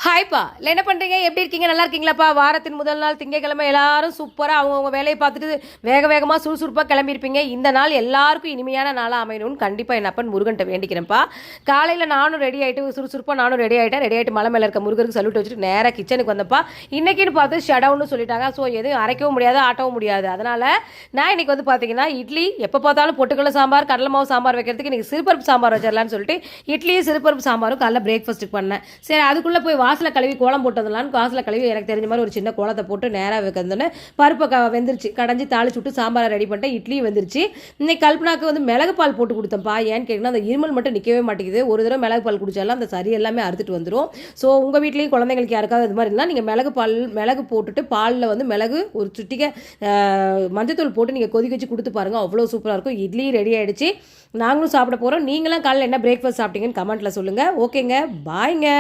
ஹாய்ப்பா இல்லை என்ன பண்ணுறீங்க, எப்படி இருக்கீங்க, நல்லா இருக்கீங்களாப்பா? வாரத்தின் முதல் நாள் திங்கக்கிழமை எல்லாரும் சூப்பராக அவங்கவுங்க வேலையை பார்த்துட்டு வேக வேகமாக சுறுசுறுப்பாக கிளம்பியிருப்பீங்க. இந்த நாள் எல்லாருக்கும் இனிமையான நாளாக அமையணும்னு கண்டிப்பாக என் அப்பன் முருகன்ட்ட வேண்டிக்கிறேன்ப்பா. காலையில் நானும் ரெடி ஆகிட்டு சுறுசுறுப்பாக நானும் ரெடி ஆகிட்டு மலை மேலே இருக்க முருகருக்கு சல்யூட் வச்சுட்டு நேராக கிச்சனுக்கு வந்தப்பா. இன்றைக்கின்னு பார்த்து ஷடவுன்னு சொல்லிட்டாங்க. ஸோ எதுவும் அரைக்கவும் முடியாது, ஆட்டவும் முடியாது. அதனால் நான் இன்றைக்கி வந்து பார்த்தீங்கன்னா இட்லி எப்போ பார்த்தாலும் பொட்டுக்கடலை சாம்பார் கடலை மாவு சாம்பார் வைக்கிறதுக்கு இன்றைக்கி சிறுபருப்பு சாம்பார் வச்சிடலான்னு சொல்லிட்டு இட்லியும் சிறுபருப்பு சாம்பாரும் காலைல பிரேக்ஃபாஸ்ட்டுக்கு பண்ணேன். சரி அதுக்குள்ளே போய் வாசலை கழுவி கோலம் போட்டதுலான்னு வாசலை கழுவி எனக்கு தெரிஞ்ச மாதிரி ஒரு சின்ன கோலத்தை போட்டு நேராக வைக்கிறதுன்னு பருப்பை வெந்துருச்சு, கடைஞ்சி தாளிச்சு விட்டு சாம்பாரை ரெடி பண்ணிட்டேன். இட்லியும் வெந்துருச்சு. இன்னைக்கு கல்பனாக்கு வந்து மிளகு பால் போட்டு கொடுத்தேன்ப்பா. ஏன்னு கேட்டிங்கன்னா அந்த இருமல் மட்டும் நிற்கவே மாட்டேங்குது. ஒரு தடவை மிளகு பால் குடிச்சாலும் அந்த சரி எல்லாமே அறுத்துட்டு வந்துடும். ஸோ உங்கள் வீட்லேயும் குழந்தைங்களுக்கு யாருக்காவது இது மாதிரி இருந்தால் நீங்கள் மிளகு போட்டுட்டு பாலில் வந்து மிளகு ஒரு சுட்டிக்க மஞ்சத்தூள் போட்டு நீங்கள் கொதிக்க வச்சு கொடுத்து பாருங்கள், அவ்வளோ சூப்பராக இருக்கும். இட்லி ரெடி ஆகிடுச்சு, நாங்களும் சாப்பிட போகிறோம். நீங்களாம் காலையில் என்ன பிரேக்ஃபாஸ்ட் சாப்பிட்டீங்கன்னு கமெண்ட்டில் சொல்லுங்கள். ஓகேங்க, பாய்ங்க.